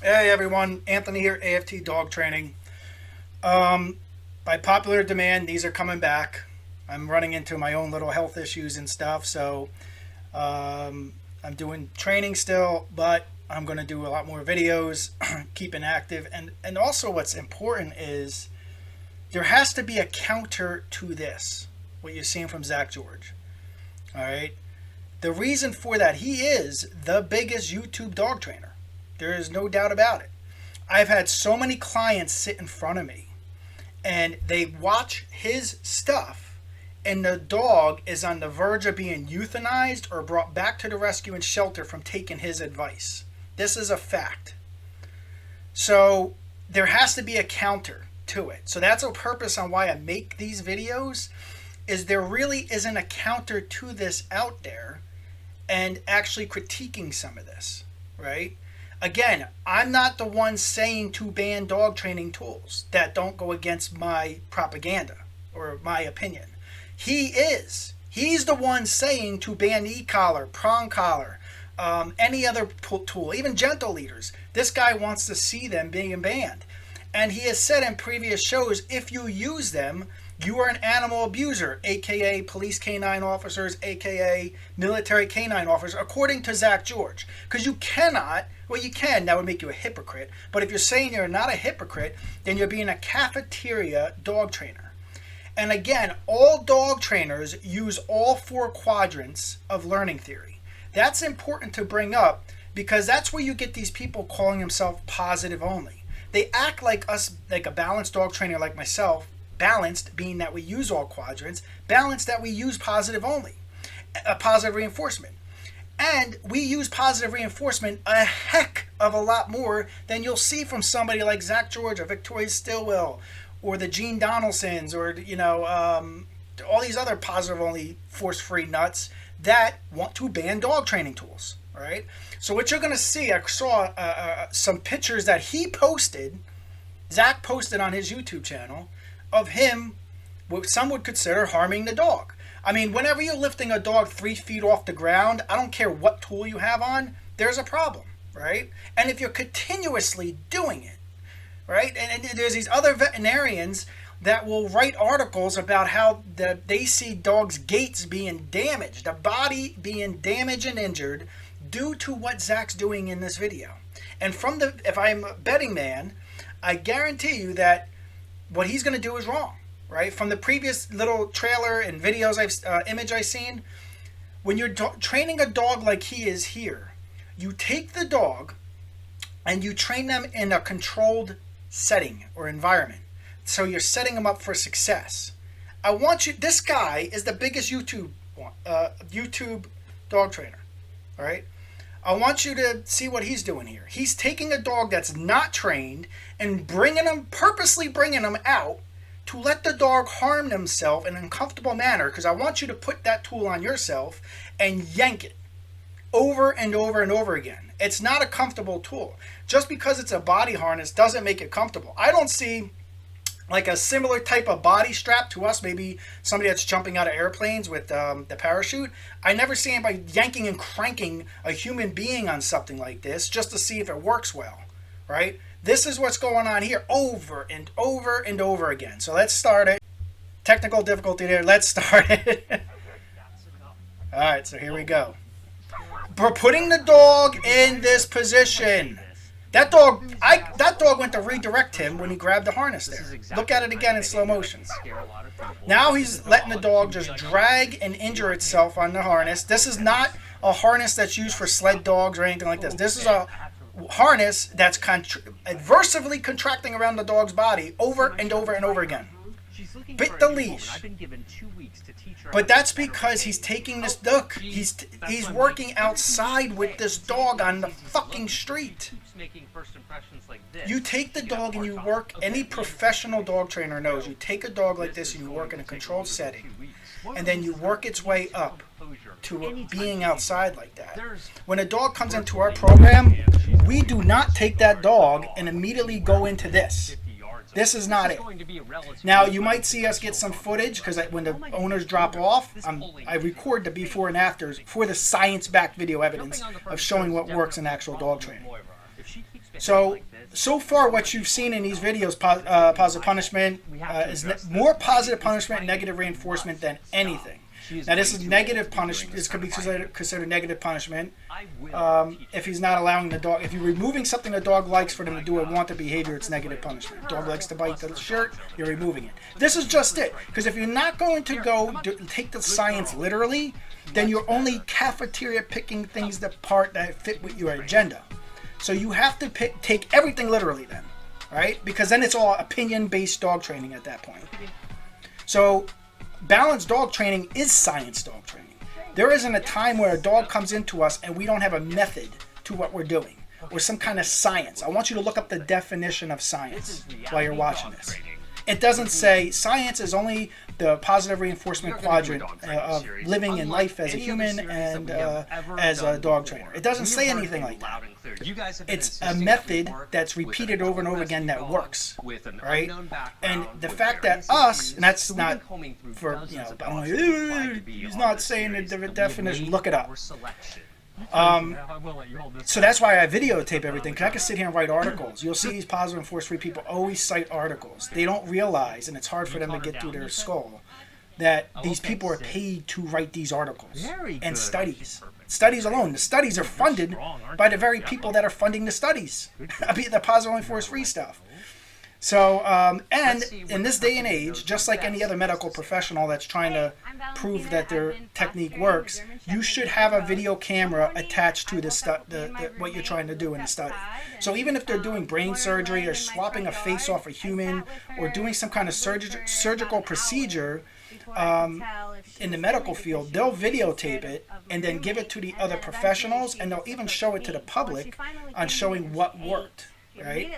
Hey everyone, Anthony here, AFT Dog Training. By popular demand, these are coming back. I'm running into my own little health issues and stuff, so I'm doing training still, but I'm going to do a lot more videos, keeping active. And also what's important is there has to be a counter to this, what you're seeing from Zach George. All right? The reason for that, he is the biggest YouTube dog trainer. There is no doubt about it. I've had so many clients sit in front of me and they watch his stuff and the dog is on the verge of being euthanized or brought back to the rescue and shelter from taking his advice. This is a fact. So there has to be a counter to it. So that's a purpose on why I make these videos, is there really isn't a counter to this out there and actually critiquing some of this, right? Again, I'm not the one saying to ban dog training tools that don't go against my propaganda or my opinion. He is. He's the one saying to ban e-collar, prong collar, any other tool, even gentle leaders. This guy wants to see them being banned. And he has said in previous shows, if you use them, you are an animal abuser, aka police canine officers, aka military canine officers, according to Zach George. Because you cannot, well, you can, that would make you a hypocrite. But if you're saying you're not a hypocrite, then you're being a cafeteria dog trainer. And again, all dog trainers use all four quadrants of learning theory. That's important to bring up because that's where you get these people calling themselves positive only. They act like us, like a balanced dog trainer like myself. Balanced being that we use all quadrants, balanced that we use positive only, positive reinforcement. And we use positive reinforcement a heck of a lot more than you'll see from somebody like Zach George or Victoria Stilwell or the Gene Donaldsons or, all these other positive only force-free nuts that want to ban dog training tools, right? So what you're going to see, I saw some pictures that he posted, Zach posted on his YouTube channel, of him, what some would consider harming the dog. I mean, whenever you're lifting a dog 3 feet off the ground, I don't care what tool you have on, there's a problem, right? And if you're continuously doing it, right? And there's these other veterinarians that will write articles about how they see dogs' gaits being damaged, the body being damaged and injured due to what Zach's doing in this video. And if I'm a betting man, I guarantee you that what he's going to do is wrong, right? From the previous little trailer and videos image I've seen, when you're training a dog like he is here, you take the dog and you train them in a controlled setting or environment. So you're setting them up for success. This guy is the biggest YouTube dog trainer, all right? I want you to see what he's doing here. He's taking a dog that's not trained and purposely bringing him out to let the dog harm himself in an uncomfortable manner, because I want you to put that tool on yourself and yank it over and over and over again. It's not a comfortable tool. Just because it's a body harness doesn't make it comfortable. I don't see like a similar type of body strap to us, maybe somebody that's jumping out of airplanes with the parachute. I never see anybody yanking and cranking a human being on something like this just to see if it works well, right? This is what's going on here over and over and over again. So let's start it. Technical difficulty there. Let's start it. All right, so here we go. We're putting the dog in this position. That dog went to redirect him when he grabbed the harness there. Look at it again in slow motion. Now he's letting the dog just drag and injure itself on the harness. This is not a harness that's used for sled dogs or anything like this. This is a harness that's adversely contracting around the dog's body over and over and over again. Bit the leash. But that's because he's taking this, look, he's working outside with this dog on the fucking street. You take the dog and you work, any professional dog trainer knows, you take a dog like this and you work in a controlled setting, and then you work its way up to being outside like that. When a dog comes into our program, we do not take that dog and immediately go into this. This is not it. Now, you might see us get some footage because when the owners drop off, I record the before and afters for the science-backed video evidence of showing what works in actual dog training. So far what you've seen in these videos, positive punishment, is more positive punishment and negative reinforcement than anything. Now this is negative punishment. This could be considered negative punishment if he's not allowing the dog. If you're removing something the dog likes for them to do a wanted behavior, it's negative punishment. Dog likes to bite the shirt, you're removing it. This is just it. Because if you're not going to take the science literally, then you're only cafeteria picking things apart that fit with your agenda. So you have to take everything literally then, right? Because then it's all opinion-based dog training at that point. So balanced dog training is science dog training. There isn't a time where a dog comes into us and we don't have a method to what we're doing or some kind of science. I want you to look up the definition of science while you're watching this. It doesn't say science is only the positive reinforcement quadrant of living in life as a human and as a dog trainer. It doesn't say anything like that. It's a method that's repeated over and over again that works, right? And the fact that us, and that's not for, he's not saying the definition, look it up. So that's why I videotape everything, because I can sit here and write articles. You'll see these positive and force-free people always cite articles. They don't realize, and it's hard for them to get through their skull, that these people are paid to write these articles and studies. Studies alone. The studies are funded by the very people that are funding the studies. The positive and force-free stuff. So, and in this day and age, just like any other medical professional that's trying to prove that their technique works, you should have a video camera attached to what you're trying to do in the study. So even if they're doing brain surgery or swapping a face off a human or doing some kind of surgical procedure in the medical field, they'll videotape it and then give it to the other professionals, and they'll even show it to the public on showing what worked. Right?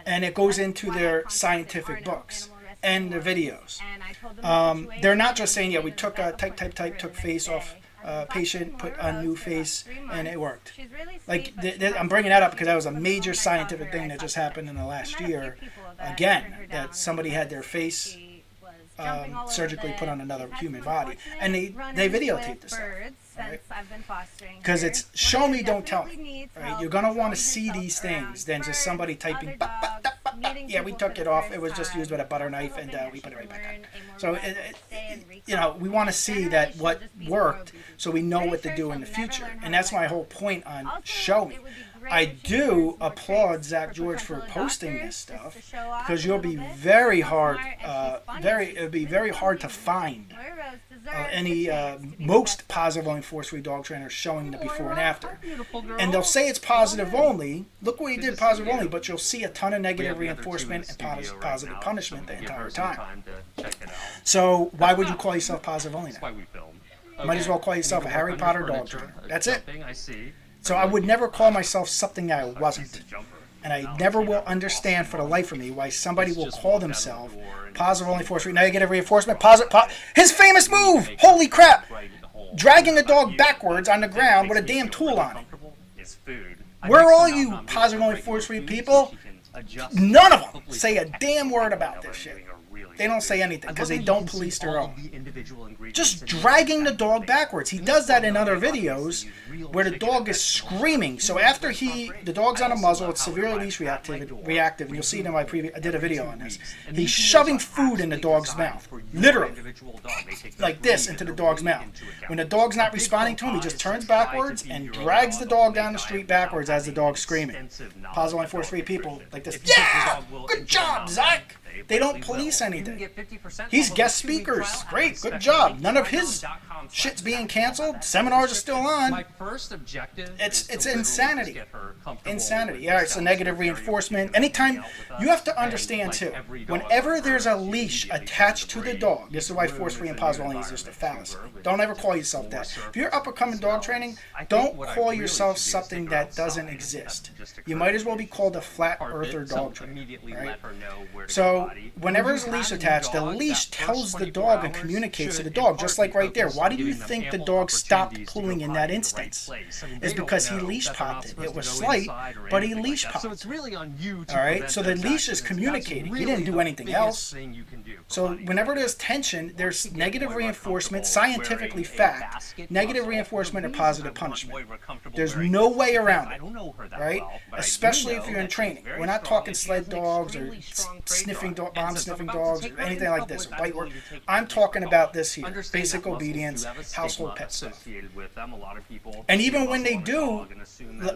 And it goes into their scientific books and their videos. They're not just saying, yeah, we took took face off patient, put on new face, and it worked. Like, I'm bringing that up because that was a major scientific thing that just happened in the last year. Again, that somebody had their face surgically put on another human body, and they videotaped this stuff. Right? Because it's show me, don't tell me. Right? You're gonna want to see these things than just somebody typing. Yeah, we took it off. It was just used with a butter knife, and we put it right back on. So we want to see that what worked, so we know what to do in the future. And that's my whole point on show me. I do applaud Zach George for posting this stuff, because you'll be very hard. It would be very hard to find most positive only force-free dog trainers showing the before and after. And they'll say it's positive only. Look what he did, positive only, but you'll see a ton of negative reinforcement and positive punishment the entire time. So why would you call yourself positive only now? You might as well call yourself a Harry Potter dog trainer. That's it. So I would never call myself something I wasn't. And I never will understand for the life of me why somebody will call themselves positive only force-free. Now you get a reinforcement. His famous move! Holy crap! Dragging a dog backwards on the ground with a damn tool on it. Where are all you positive only force-free people? None of them say a damn word about this shit. They don't say anything because they don't police their own. Just dragging the dog backwards. He does that in other videos where the dog is screaming. So after the dog's on a muzzle, it's severely leash reactive, and you'll see it in my previous, I did a video on this. He's shoving food in the dog's mouth, literally, like this into the dog's mouth. When the dog's not responding to him, he just turns backwards and drags the dog down the street backwards as the dog's screaming. Positive force-free people like this. Yeah, good job, Zach. They don't police anything. He's guest speakers. Great, good job. None of his shit's being canceled. Seminars are still on. It's insanity. Insanity. Yeah, it's a negative reinforcement. Anytime, you have to understand too, whenever there's a leash attached to the dog, this is why force-free and positive only is just a fallacy. Don't ever call yourself that. If you're up and coming dog training, don't call yourself something that doesn't exist. You might as well be called a flat earther dog trainer. Right? So whenever there's a leash leash attached, the leash tells the dog and communicates to the dog, just like right there. Why do you think the dog stopped pulling in that instance? It's because he leash popped it. It was slight, but he leash popped. So it's really on you. All right, so the leash is communicating. He didn't do anything else. So whenever there's tension, there's negative reinforcement, scientifically fact, negative reinforcement or positive punishment. There's no way around it, right? Especially if you're in training. We're not talking sled dogs or sniffing dog, bomb sniffing dogs or anything like this, or bite work. I'm talking about this here, basic obedience, household pet stuff. And even when they do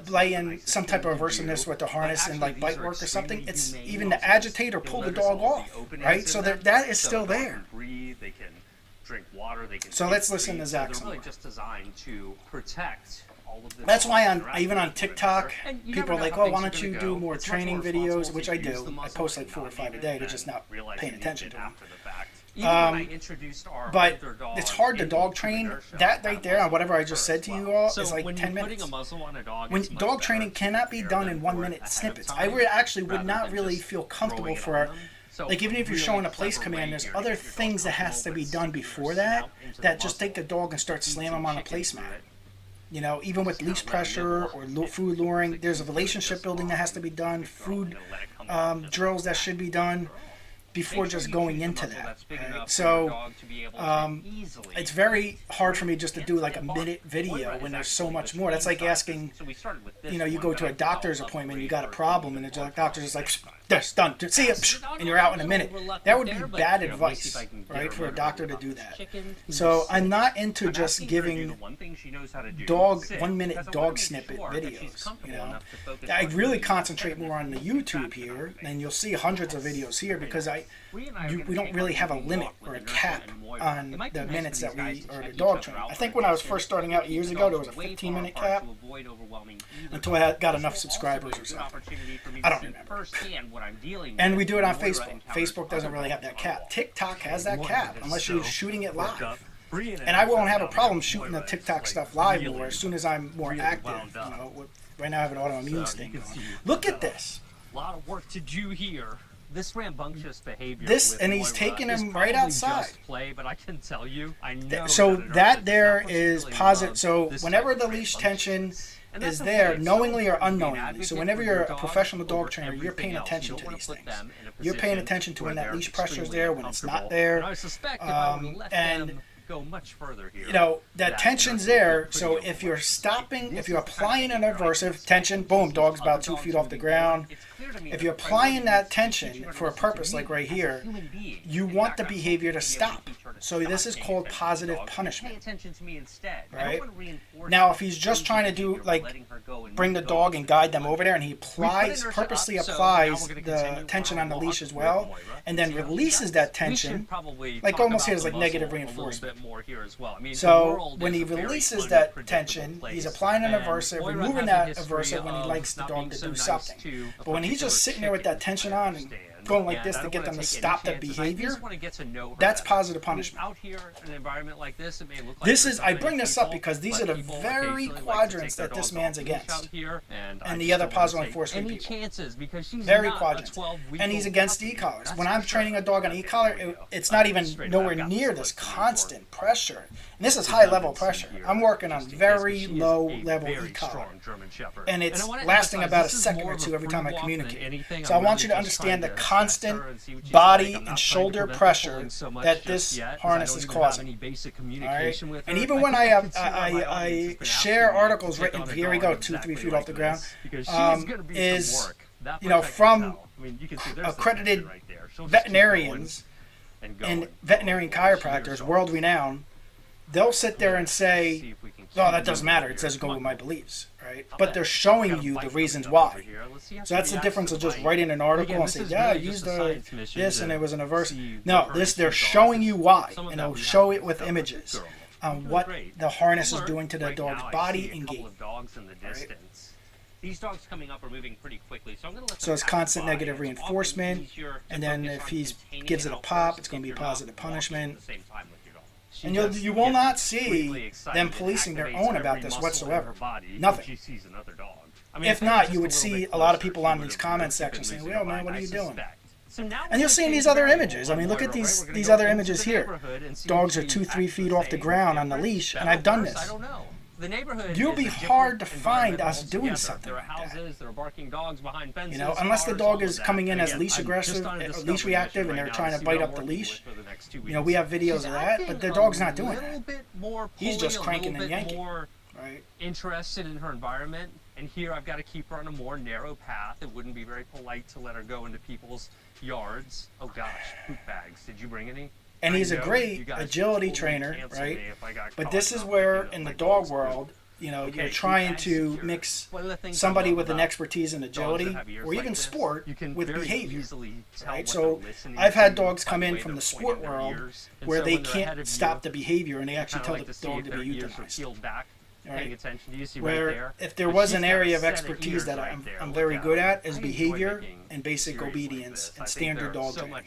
lay in some type of aversiveness with the harness and like bite work or something, it's even to agitate or pull the dog off, right? So that is still there. So let's listen to Zach some more. That's why even on TikTok, people are like, oh, why don't you do more training videos, which I do. I post like 4 or 5 a day. They're just not paying attention to them. But it's hard to dog train. That right there on whatever I just said to you all is like 10 minutes. When dog training cannot be done in 1-minute snippets. I actually would not really feel comfortable for, like, even if you're showing a place command, there's other things that has to be done before that just take the dog and start slamming them on a placemat. You know, even with leash pressure or food luring, there's a relationship building that has to be done, food drills that should be done before just going into that. Right? So it's very hard for me just to do like a minute video when there's so much more. That's like asking, you know, you go to a doctor's appointment, you got a problem, and the doctor's just like, that's done, see it, and you're out in a minute. That would be bad advice, right, for a doctor to do that. So I'm not into just giving 1-minute dog snippet videos. You know, I really concentrate more on the YouTube here, and you'll see hundreds of videos here because we don't really have a limit or a cap on the minutes that we are the dog train. I think when I was first starting out years ago, there was a 15-minute cap until I got enough subscribers or something. I don't remember. And we do it on Facebook. Facebook doesn't really have that cap. TikTok has that cap unless you're shooting it live. And I won't have a problem shooting the TikTok stuff live more as soon as I'm more active. You know, right now I have an autoimmune thing going. Look at this. A lot of work to do here. This rambunctious behavior. And he's taking him right outside. Play, but I can tell you, I know so that there is positive. So whenever the leash tension is there, knowingly or unknowingly. So whenever you're a professional dog trainer, you're paying attention to these things. You're paying attention to when that leash pressure is there, when it's not there, and go much further here. You know, that tension's there, so if you're stopping, if you're applying an aversive tension, boom, dog's about 2 feet off the ground. If you're applying that tension for a purpose, like right here, you want the behavior to stop. So this is called positive punishment. Right? Now, if he's just trying to do, like, bring the dog and guide them over there, and he purposely applies the tension on the leash as well, and then releases that tension, like almost here is like negative reinforcement. So when he releases that tension, he's applying an aversive, removing that aversive when he likes the dog to do something. But when he's just sitting there with that tension on and going like this to get them to stop that behavior, that's positive punishment. This is, I bring this up because these are the very quadrants that this man's against, and the other positive enforcement people. Very quadrants. And he's against e-collars. When I'm training a dog on e-collar, it's not even nowhere near this constant pressure. And this is high level pressure. I'm working on very low level e-collar. And it's lasting about a second or two every time I communicate. So I want you to understand the constant body and shoulder pressure that this harness is causing. Right? And even when I share articles written, here we go, 2-3 feet off the ground, is, you know, from accredited veterinarians and veterinarian chiropractors, world renowned, they'll sit there and say, oh, that doesn't matter, it doesn't go with my beliefs, right? But they're showing you the reasons why. So that's the difference of just writing an article and say, yeah, I used this and it was an averse. No, they're showing you why, and they'll show it with images on what the harness is doing to the dog's body and gait. Right? These dogs coming up are moving pretty quickly, so I'm going to let So it's constant negative reinforcement, and then if he gives it a pop, it's going to be positive punishment. And you will not see them policing their own about this whatsoever. Nothing. If not, you would see a lot of people on these comment sections saying, well, man, what are you doing? So now And you'll see in these other images. I mean, look at these other images here. Dogs are 2-3 feet off the ground on the leash, and I've done this. I don't know. The neighborhood You'll be hard to find us doing something like that. There are houses, there are barking dogs behind fences. You know, unless the dog is coming in as leash aggressive, leash reactive, and they're trying to bite up the leash. You know, we have videos of that, but the dog's not doing that. He's just cranking and yanking. Right. Interested in her environment, and here I've got to keep her on a more narrow path. It wouldn't be very polite to let her go into people's yards. Oh gosh, poop bags. Did you bring any? And he's a great agility trainer, right? But this is where, in the dog world, you know, you're trying to mix somebody with an expertise in agility or even sport with behavior, right? So I've had dogs come in from the sport world where they can't stop the behavior and they actually tell the dog to be euthanized. Right. Where if there was an area of expertise that I'm very good at is behavior and basic obedience and standard dog training.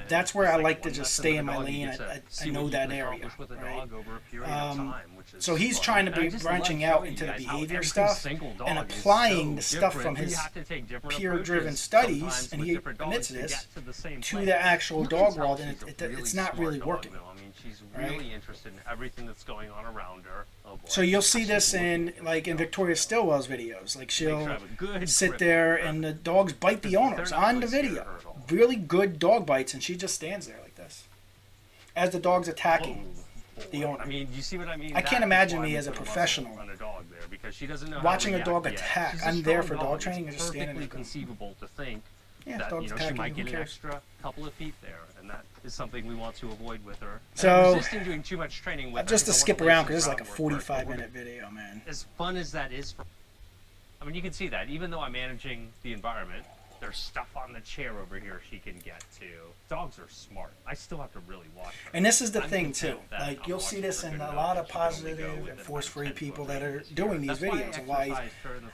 That's where I like to just stay in my lane. I know that area. Right? So he's trying to be branching out into the behavior stuff and applying the stuff from his peer-driven studies, and he admits this, to the actual dog world, and it's not really working. She's really interested in everything that's going on around her. Oh boy. So you'll see this in Victoria Stillwell's videos. Like she'll sit there and the dogs bite the owners on the video. Really good dog bites, and she just stands there like this as the dog's attacking the owner. I mean, you see what I mean? I can't imagine me as a professional watching a dog attack. I'm there for dog training and just standing there. It's conceivable to think that she might get an extra couple of feet there, and that is something we want to avoid with her. So resisting doing too much training with just to skip around because this is like a 45-minute video, man. As fun as that is I mean, you can see that even though I'm managing the environment, there's stuff on the chair over here she can get to. Dogs are smart. I still have to really watch her. And this is the thing too. Like you'll see this in a lot of positive and force-free people that are doing these videos. And why?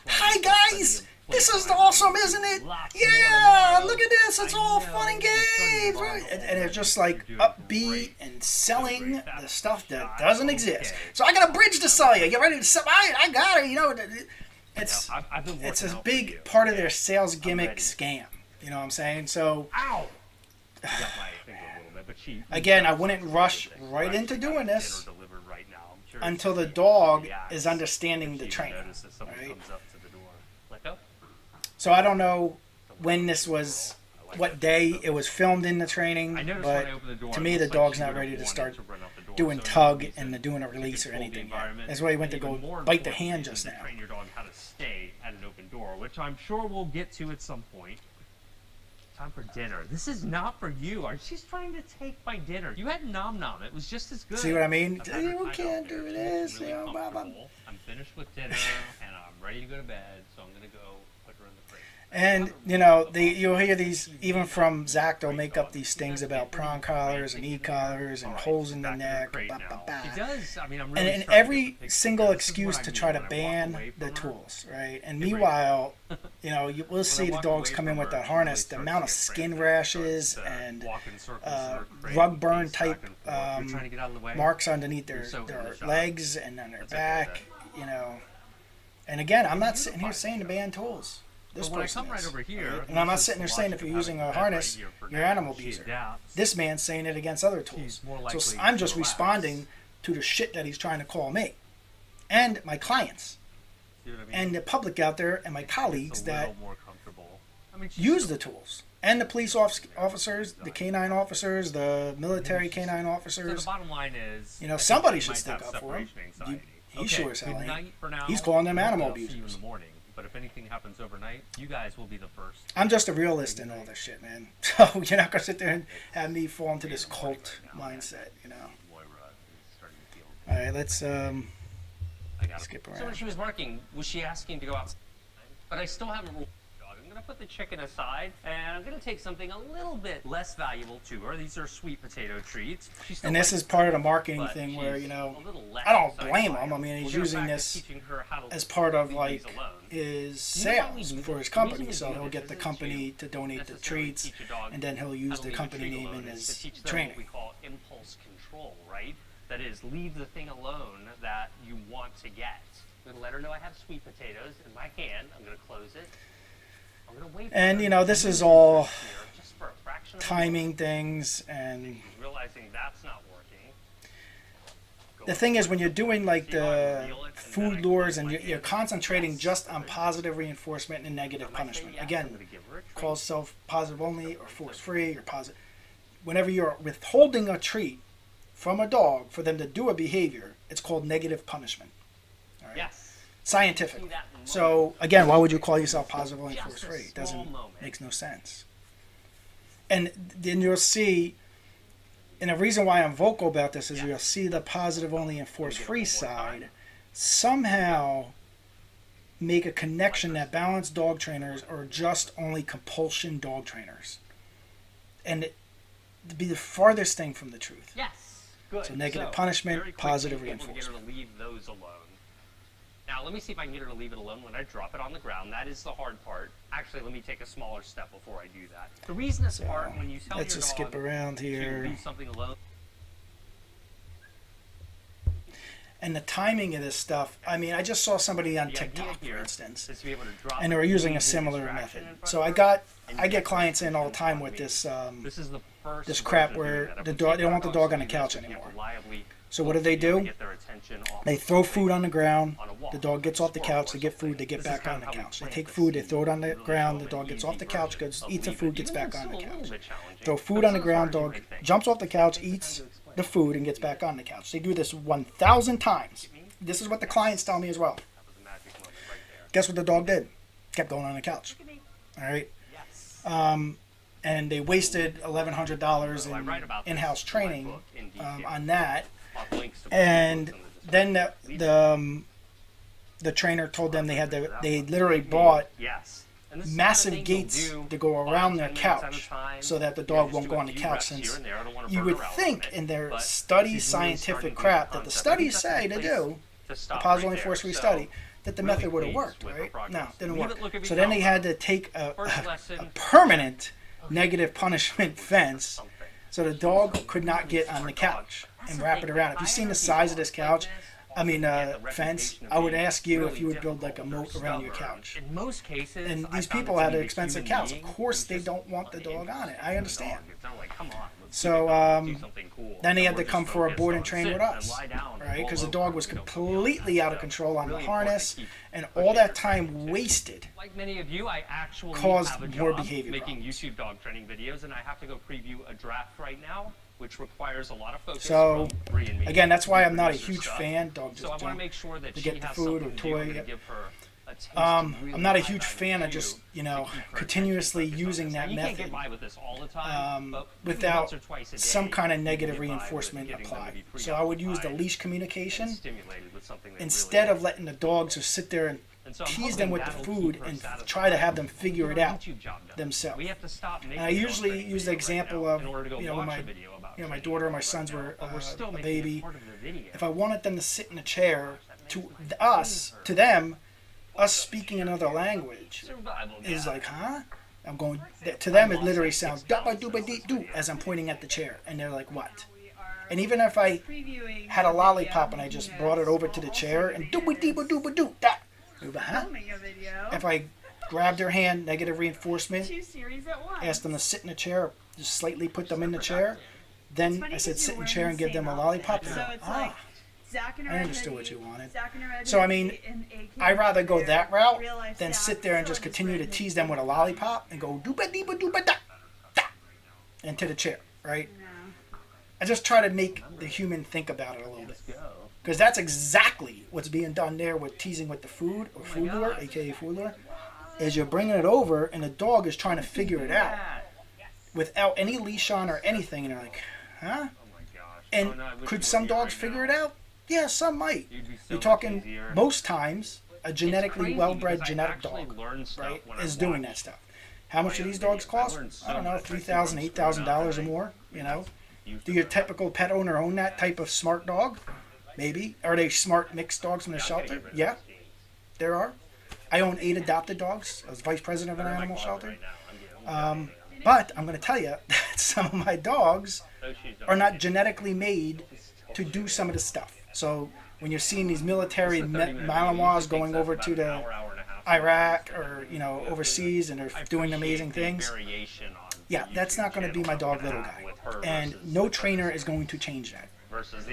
Hi guys, this is awesome, isn't it? Yeah, look at this. It's all fun and games, right? And it's just like upbeat and selling the stuff that doesn't exist. So I got a bridge to sell you. You ready to sell? I got it. You know. It's a big part of their sales gimmick scam. You know what I'm saying? So, again, I wouldn't rush right into doing this until the dog is understanding the training. Right? So I don't know when this was, what day it was filmed in the training, but to me the dog's not ready to start doing tug and doing a release or anything yet. That's why he went to go bite the hand just now. Train your dog how to stay at an open door, which I'm sure we'll get to at some point. Time for dinner. This is not for you. She's trying to take my dinner. You had Nom Nom. It was just as good. See what I mean? You can't do this. You know, blah, blah. I'm finished with dinner and I'm ready to go to bed, so I'm gonna go put her in the fridge. And, you know, you'll hear these, even from Zach, they'll make up these things about prong collars and e-collars and holes in the neck. And every single excuse to try to ban the tools, right? And meanwhile, you know, we'll see the dogs come in with the harness, the amount of skin rashes and rug burn type marks underneath their legs and on their back, you know. And again, I'm not sitting here saying to ban tools. This person is. Right over here, and I'm not sitting there saying if you're using a harness, you're an animal abuser. This man's saying it against other tools. So I'm just responding to the shit that he's trying to call me and my clients and the public out there and my colleagues that use the tools. And the police officers, the canine officers, the military canine officers. So the bottom line is, you know, somebody should stick up for him. He sure as hell ain't. He's calling them animal abusers. But if anything happens overnight, you guys will be the first. I'm just a realist in all this shit, man. So you're not going to sit there and have me fall into this cult mindset, you know. All right, let's skip around. So when she was barking, was she asking to go outside? But I still haven't ruled the dog. I'm going to put the chicken aside, and I'm going to take something a little bit less valuable to her. These are sweet potato treats. And this is part of the marketing thing where, you know, I don't blame him. I mean, he's using this as part of, like, his sales for his company. So he'll get the company to donate the treats, and then he'll use the company name in his training. What we call impulse control, right? That is, leave the thing alone that you want to get. I'm going to let her know I have sweet potatoes in my hand. I'm going to close it. I'm going to wait. And, you know, this is all timing things, and She's realizing that's not working. the thing is, when you're doing like the food lures and you're concentrating just on positive reinforcement and negative punishment, again, call self positive only or force free or positive. Whenever you're withholding a treat from a dog for them to do a behavior, it's called negative punishment. All right? Yes. Scientific. So again, why would you call yourself positive only force free? It doesn't makes no sense. And then you'll see, and the reason why I'm vocal about this is you'll see the positive only and force free side somehow make a connection that balanced dog trainers are just only compulsion dog trainers. And it'd be the farthest thing from the truth. Yes. Good. So negative punishment, very positive quickly, we'll get her reinforcement. to leave those alone. Now, let me see if I can get her to leave it alone when I drop it on the ground. That is the hard part. Actually, let me take a smaller step before I do that. The reason it's hard when you tell Let's your just dog skip around to here. leave something alone. And the timing of this stuff, I mean, I just saw somebody on The idea TikTok, for here instance, is to be able to drop and they it, were using a leave the similar distraction method. in front So of her, and I you get get clients in all the from time me. with this This is the first this crap version of doing where that. If the we dog, take they don't want the our dog dogs on the to couch we can't anymore. reliably So what do? get their attention off They of throw something food on the ground. on a walk, The dog gets like off the squirrel couch. or They get something. food. They get This is back kind on of the how we couch. They plant take the food. They seed throw it on the and really ground. show The dog an gets off the easy couch, version goes of eats the leave food, it. gets Even back though on it's the still a couch. little bit challenging, Throw but food it's on the not as ground. hard as you Dog might think. jumps off the couch, It takes eats time to explain. the food, and gets back on the couch. They do this 1,000 times. This is what the clients tell me as well. That was a magic moment right there. Guess what the dog did? Kept going on the couch. All right. Yes. And they wasted $1,100 So I write about in this in-house in my training book in detail. on that. I'll have links to both And books in the then description. the trainer told them they literally bought Yes. And this is the kind of massive thing you'll gates do to go 5, around 10 their minutes at a couch time. so that the Yeah, dog just won't do go a on the few couch, reps since here and there. I don't wanna you burn would her out think on it, in their but study she's really starting scientific to get crap the that the concept. I think studies that's a say good to place do, to the stop positive right and force there. free So, study, that the really method would have pleased worked, with her right? progress. No, didn't Leave work. it looking So then they become had to take first a lesson, permanent negative punishment fence something. so the dog could not get on the couch and wrap it around. If you've seen the size of this couch, fence, I would ask you if you would build like a moat around your couch. In most cases, And I these found people it to had be an the expensive human couch. Of being course, who's they just don't want the dog on it. I understand. They're like, come on, let's So, keep it going, let's do something cool. Then they had We're to come just for a focused board and on train sit with and us, lie down and right? roll Because the over dog and was we don't go completely beyond out that. of So, control on the really important to harness, keep and pushing all that your time attention. wasted. Like many of you, I actually Caused have a more job behavior making problems. YouTube dog training videos, and I have to go preview a draft right now, which requires a lot of focus So, from Bree and me. again, that's why I'm not a producer huge stuff. fan. Dog just So I want to jump make sure that to she get the has food or something to do. toy. I'm gonna give her a taste to really I'm not a dive huge into fan of just, to keep her attention continuously focused on using this. that Now, you can't method get by with this all the time, but maybe without once or twice a day, some kind of you can negative get by with reinforcement getting them to applied. be So I would use the preoccupied leash and communication stimulated with something they instead really of letting the dogs just sit there and so I'm tease them hoping with the that'll food keep her and satisfied. try to have them figure it Get our out YouTube job done. themselves. We have to stop making And I dog usually training use the videos example right now of, in order to go when watch my, a video about my training daughter and my right sons now, were but we're still a making baby. it part of the video. If I wanted them to sit in a chair, to them, us speaking another language Survival is guide. like, huh? I'm going, to them it literally sounds dabba dooba dee doo as I'm pointing at the chair. And they're like, what? And even if I had a lollipop and I just brought it over to the chair and dooba dee dooba doo, da. Huh? If I grabbed their hand, negative reinforcement, asked them to sit in a chair, just slightly put them in the chair, then I said sit in the chair and give them a lollipop. They go, ah, I understood what you wanted. So, I mean, I'd rather go that route than sit there and just continue to tease them with a lollipop and go dooba dee dooba da, da, into the chair, right? I just try to make the human think about it a little bit. Because that's exactly what's being done there with teasing with the food or food lure, aka food lure, is you're bringing it over and the dog is trying to figure it out without any leash on or anything, and they're like, huh? And could some dogs figure it out? Yeah, some might. You're talking most times a genetically well-bred genetic dog, right, is doing that stuff. How much do these dogs cost? I don't know, $3,000, $8,000 or more, you know? Do your typical pet owner own that type of smart dog? Maybe. Are they smart mixed dogs from the shelter? Yeah, there are. I own 8 adopted dogs. I was vice president of an animal shelter. But I'm going to tell you that some of my dogs are not genetically made to do some of the stuff. So when you're seeing these military Malinois going over to the Iraq or, overseas and they're doing amazing things, Yeah, that's not going to be my dog little guy. And no trainer is going to change that.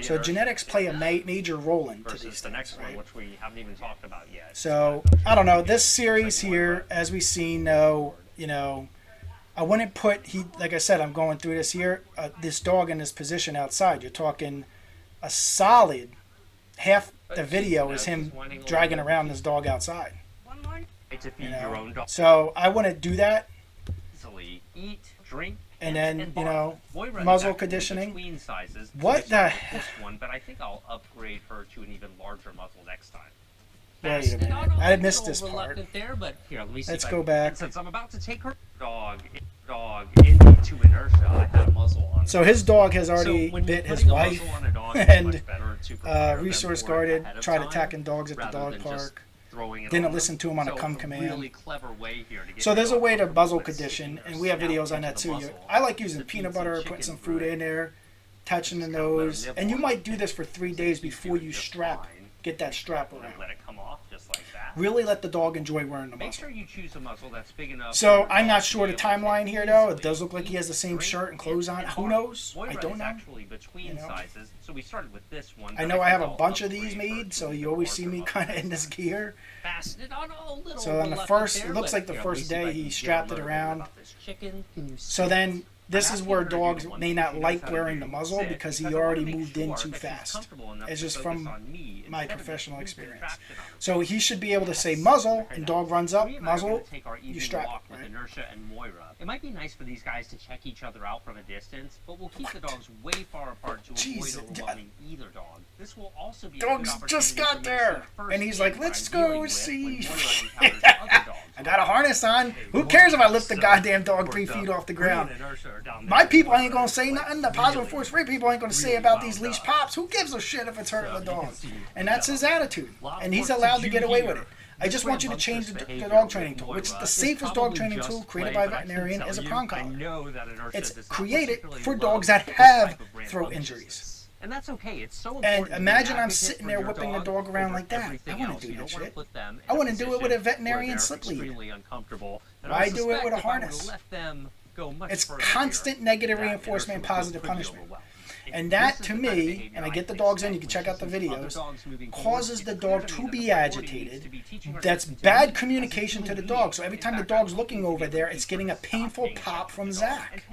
So genetics play a major role into these things, the next right? one, which we haven't even talked about yet. So, I don't know. This series here, as we see, you know, I wouldn't put, like I said, I'm going through this here, this dog in this position outside. You're talking a solid half the video is him dragging around this dog outside. To feed your own dog. So I wouldn't do that. Easily eat, drink, and then, you know, Moira muzzle is conditioning. Between sizes. What the? This one, but I think I'll upgrade her to an even larger muzzle next time. Wait a minute. I missed this part. There, but here, let me see. Let's go back. Since I'm about to take her dog into inertia, I had a muzzle on. So his dog has already bit his wife and resource guarded, tried attacking dogs at the dog park. Didn't listen to him on a come command. Really clever way here to get so there's a way to muzzle condition, and we have videos on that too. I like using peanut butter, putting some food in there, touching the nose, and you might do this for 3 days before you get that strap around. Let it come off just like that. Really let the dog enjoy wearing the muzzle. Make sure you choose a muzzle that's big enough. So I'm not sure the timeline here though. It does look like he has the same shirt and clothes on. Who knows? I don't know. Actually between sizes. So we started with this one. I know I have a bunch of these made, so you always see me kind of in this gear. So on the first, it looks like the first day he strapped it around. So then this is where dogs may not like wearing the muzzle because he already moved in too fast. It's just from my professional experience. So he should be able to say muzzle, and dog runs up, muzzle, you strap it, right? Inertia and Moira. It might be nice for these guys to check each other out from a distance, but we'll keep the dogs way far apart to avoid overwhelming either dog. This will also be dogs just got there, and he's like, let's go see. I got a harness on. Who cares if I lift the goddamn dog 3 feet off the ground? My people ain't gonna say nothing. The positive force free people ain't gonna say about these leash pops. Who gives a shit if it's hurting the dog? And that's his attitude, and he's allowed to get away with it. I just want you to change the dog training tool, which is the safest dog training tool created by a veterinarian, is a prong collar. It's created for dogs that have throat injuries. And that's okay. It's so important. And imagine I'm sitting there whipping the dog around like that. I wouldn't do that shit. I wouldn't do it with a veterinarian slip lead. I do it with a harness. It's constant negative reinforcement and positive punishment. And that, to me, and I get the dogs in, you can check out the videos, causes the dog to be agitated. That's bad communication to the dog. So every time the dog's looking over there, it's getting a painful pop from Zach.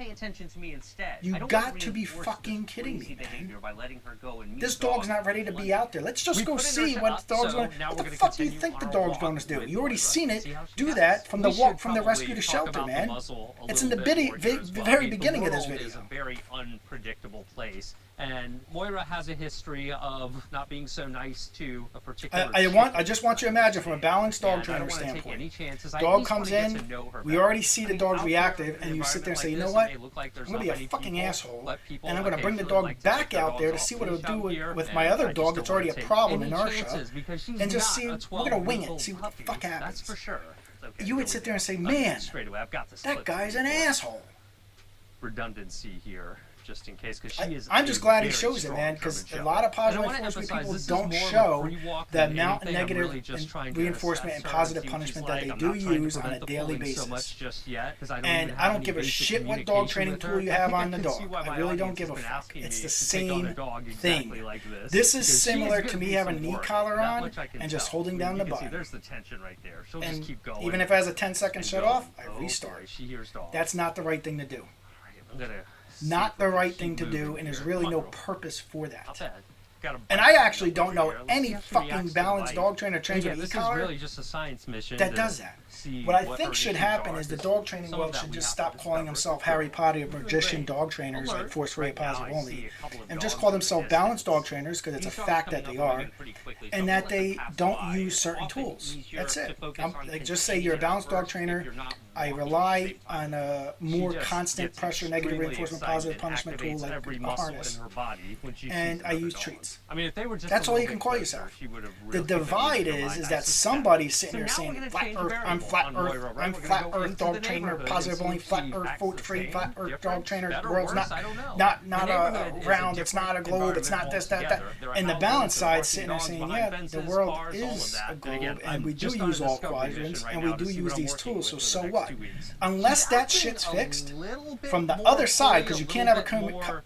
You got to be fucking kidding me, man. This dog's not ready to be out there. Let's just go see what the dog's going to do. What the fuck do you think the dog's going to do? You already seen it do that from the walk from the rescue to shelter, man. It's in the very beginning of this video. It's a very unpredictable place. And Moira has a history of not being so nice to a particular I just want you to imagine from a balanced dog trainer standpoint. Dog comes in, we already see the dog's reactive, and you sit there and say, you know what? I'm going to be a fucking asshole, and I'm going to bring the dog back out there to see what it'll do with my other dog that's already a problem, inertia, and just see, we're going to wing it, see what the fuck happens. That's for sure. You would sit there and say, man, that guy's an asshole. Redundancy here. Just in case, because she is. I'm just glad he shows it, man, because a lot of positive reinforcement people don't show the amount of negative reinforcement and positive punishment that they do use on a daily basis. And I don't give a shit what dog training tool you have on the dog. I really don't give a fuck. It's the same thing. This is similar to me having a knee collar on and just holding down the button. There's the tension right there. She'll and just keep going. Even if it has a 10-second shut off, I restart. That's not the right thing to do. Not the right thing to do, and there's really no purpose for that. And I actually don't know any fucking balanced dog trainer trains with e-collar that does that. What I think should happen is the dog training world should just stop calling themselves Harry Potter magician dog trainers like Force Ray Positive only, and just call themselves balanced dog trainers because it's a fact that they are, and that they don't use certain tools. That's it. Like, just say you're a balanced dog trainer. I rely on a more constant pressure, negative reinforcement, positive punishment tool like a harness, and I use treats. That's all you can call yourself. The divide is that somebody's sitting there saying, I'm Flat on Earth. Moira, right? I'm We're gonna Flat go Earth into dog the trainer, neighborhood positive and only, see Flat if she Earth, acts fault the free, same, Flat Earth dog different, trainer. The better, world's worse, not I don't know. not The not neighborhood a is round. It's not a different globe. It's not environment this, that, that. altogether. There are And the houses, balance there are side working sitting there dogs saying, behind yeah, fences, the world bars, all of is that. a And globe, again, and I'm we do just on a use all discovery mission quadrants, right and now we to do see what use I'm these working tools. So with for so the next what? 2 weeks. Unless She's that acting shit's a fixed little bit from the more other side, fully, because you a can't little have bit more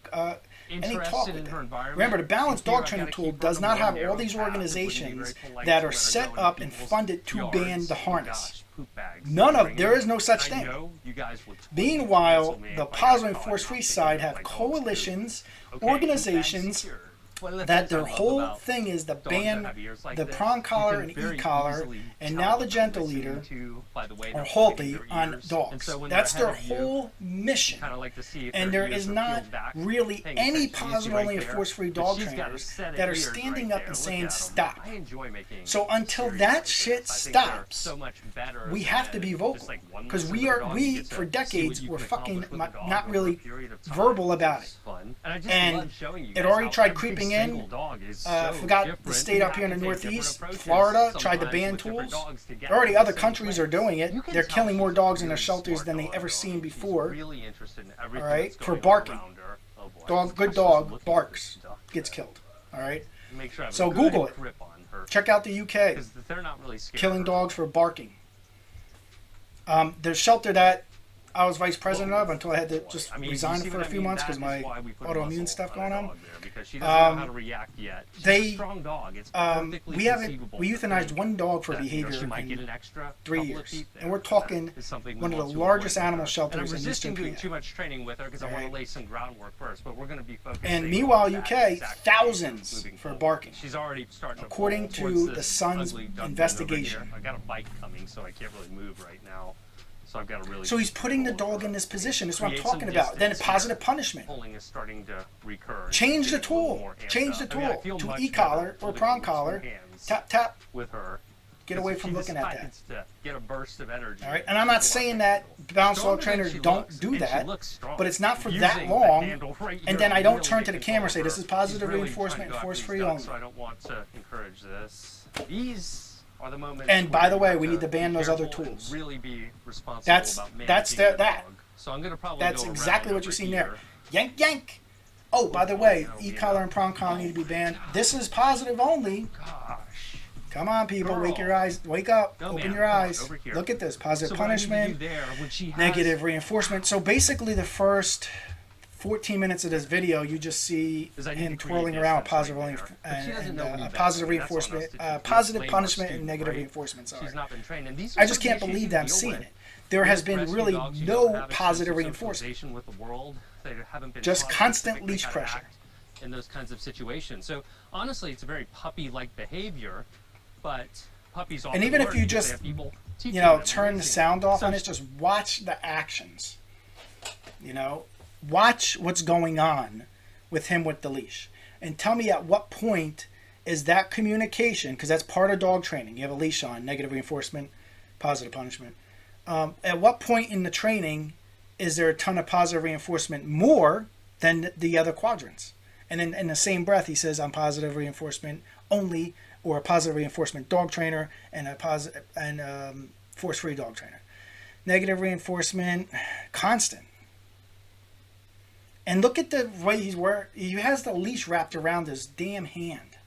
any talk interested with in it. her environment. Remember, the balanced And here dog I've training gotta tool keep her does on not the have narrow all these path. It wouldn't be organizations very polite that to are let her set go into up and people's funded to ban yards. the Oh harness. gosh, poop bags. None of Bring there it. is no such I thing. know you guys would totally Meanwhile, cancel me the if I got positive and caught force-free not side picking up have my dog's poop. coalitions, Okay, organizations poop bags secured. One of the that things I their love whole about thing is the dogs that ban have ears like the this, prong you collar can and very e-collar, easily and tell now the what they're gentle listening leader to by the way or they're flipping Holty their on ears. And dogs. so when That's they're their ahead of you, whole mission. kind of like to see if And their there ears is are not peeled back, really paying any attention. You see positive right only and there? force-free But dog she's got a trainers set of that are ears standing right up there. and Look saying at 'em. stop. I enjoy making So until series that like shit this. I think they're stops, so much better we than have to be vocal, just like one because lesson we with a are dog. You get to for see what decades you were can fucking accomplish with a dog not over a really period of time. verbal about It's it. fun. And I just And love showing you it guys already how tried every creeping single in. dog is so Forgot the different. state You up have here in to the take different Northeast, approaches Florida, tried to sometimes ban with different tools. dogs to get Already to other the same countries are place. doing it. You can They're tell killing she's more a dogs in their really shelters smart than they dog, ever though. seen She's before. really interested in everything All right, that's for going on barking. around her. Oh boy. Dog, good She's dog looking barks, for stuff gets to killed. All right. Make sure I have So a good Google it. grip on her. Check out the UK. Because they're not really scared. Killing of her. dogs for barking. The shelter that I was vice president of until I had to just I mean, resign you see for a what I few mean? months That because is my why we put a autoimmune muzzle stuff on a going on. dog there, because she doesn't know how to react yet. She's They- a strong dog. It's perfectly we haven't conceivable we to euthanized think one dog for that, behavior she might get in an extra 3 couple of years, feet there. and we're talking That is something we one of want the to largest avoid with animal her. shelters and I'm in resisting Eastern doing PA. too much training with her because I want Right. to lay some groundwork first, but we're going to be focusing And on meanwhile, that UK, exact thousands moving for forward. barking. She's already starting to According crawl towards to the this Sun's ugly duckling investigation. over here. I got a bike coming, so I can't really move right now. So I've got to really. So he's putting the control dog in her. this position. That's what I'm Create some talking about. Then distance positive here. punishment. Pulling is starting to recur. Change the Getting a little tool. more amped Change the up. I mean, I tool feel to much e-collar better or holding prong it with collar. two hands Tap tap. with her. Get away She from looking at that. decides to get a burst of energy. All right, and I'm not saying that balanced dog trainers don't do that, but it's not for that long. And then I don't turn to the camera and say, this is positive reinforcement, force-free only. So I don't want to encourage this. These are the moments. And by the where way, you we have need to ban be those other careful and tools. Really be responsible That's about that. managing the dog. So I'm gonna probably That's go exactly around what you're over seeing here. there. Yank, yank. Oh, by the way, that'll be e-collar enough. and prong collar need to be banned. This is positive only. Gosh. Come on, people, Girl. wake your eyes, wake up, No, open ma'am, your come on, eyes. over here. Look at this, positive So what I need to punishment, do there, when she has- negative reinforcement. So basically the first 14 minutes of this video, you just see Is I need him to create twirling around distance positive right there. But she doesn't know any better. positive That's on us reinforcement, to do. positive Blame our punishment, and student, negative right? reinforcement. Sorry. She's not been trained, and these I are just some can't issues believe you that I'm deal seeing with. it. There has With been rescue really dogs, you no don't have extensive positive reinforcement. socialization with the world. They haven't been Just taught constant specifically leash how to pressure. act in those kinds of situations. So honestly, it's a very puppy-like behavior, but puppies often And even if learn you because just, they have people teaching you know, them, turn the raising sound them. off So on it, just watch the actions. You know, watch what's going on with him with the leash. And tell me at what point is that communication, because that's part of dog training. You have a leash on, negative reinforcement, positive punishment. At what point in the training is there a ton of positive reinforcement more than the other quadrants? And then in the same breath, he says, I'm positive reinforcement only, or a positive reinforcement dog trainer and a positive and force-free dog trainer. Negative reinforcement, constant. And look at the way he has the leash wrapped around his damn hand.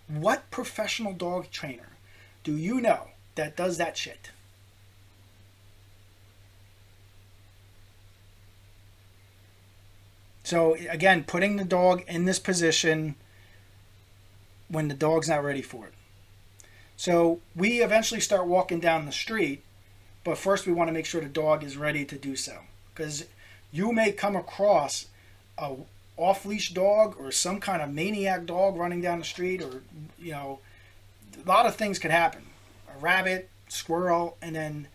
What professional dog trainer do you know that does that shit? So again, putting the dog in this position when the dog's not ready for it. So we eventually start walking down the street, but first we want to make sure the dog is ready to do so. Because you may come across a off-leash dog or some kind of maniac dog running down the street, or, you know, a lot of things could happen. A rabbit, squirrel, and then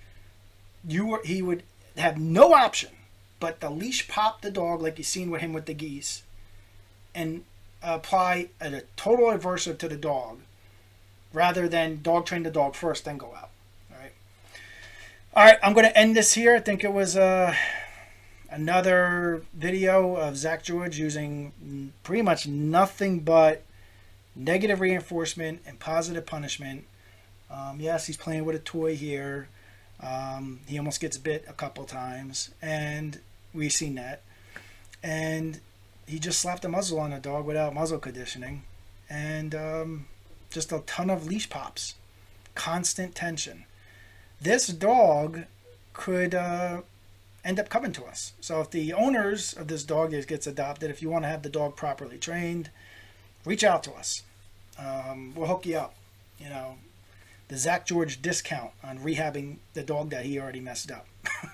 he would have no option but the leash pop the dog like you've seen with him with the geese and apply a total aversive to the dog rather than dog train the dog first, then go out. All right, I'm going to end this here. I think it was another video of Zach George using pretty much nothing but negative reinforcement and positive punishment. Yes, he's playing with a toy here. He almost gets bit a couple times, and we've seen that. And he just slapped a muzzle on a dog without muzzle conditioning, and just a ton of leash pops, constant tension. This dog could end up coming to us. So if the owners of this dog gets adopted, if you want to have the dog properly trained, reach out to us. We'll hook you up. You know, the Zach George discount on rehabbing the dog that he already messed up.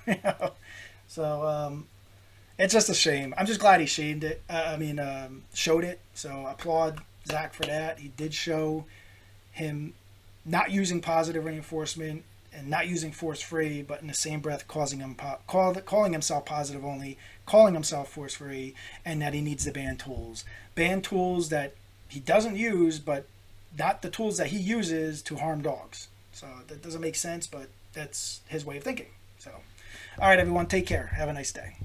You know? So it's just a shame. I'm just glad he showed it. So applaud Zach for that. He did show him not using positive reinforcement and not using force-free, but in the same breath calling himself positive only, calling himself force-free, and that he needs to ban tools. Ban tools that he doesn't use, but not the tools that he uses to harm dogs. So that doesn't make sense, but that's his way of thinking. So, all right, everyone, take care. Have a nice day.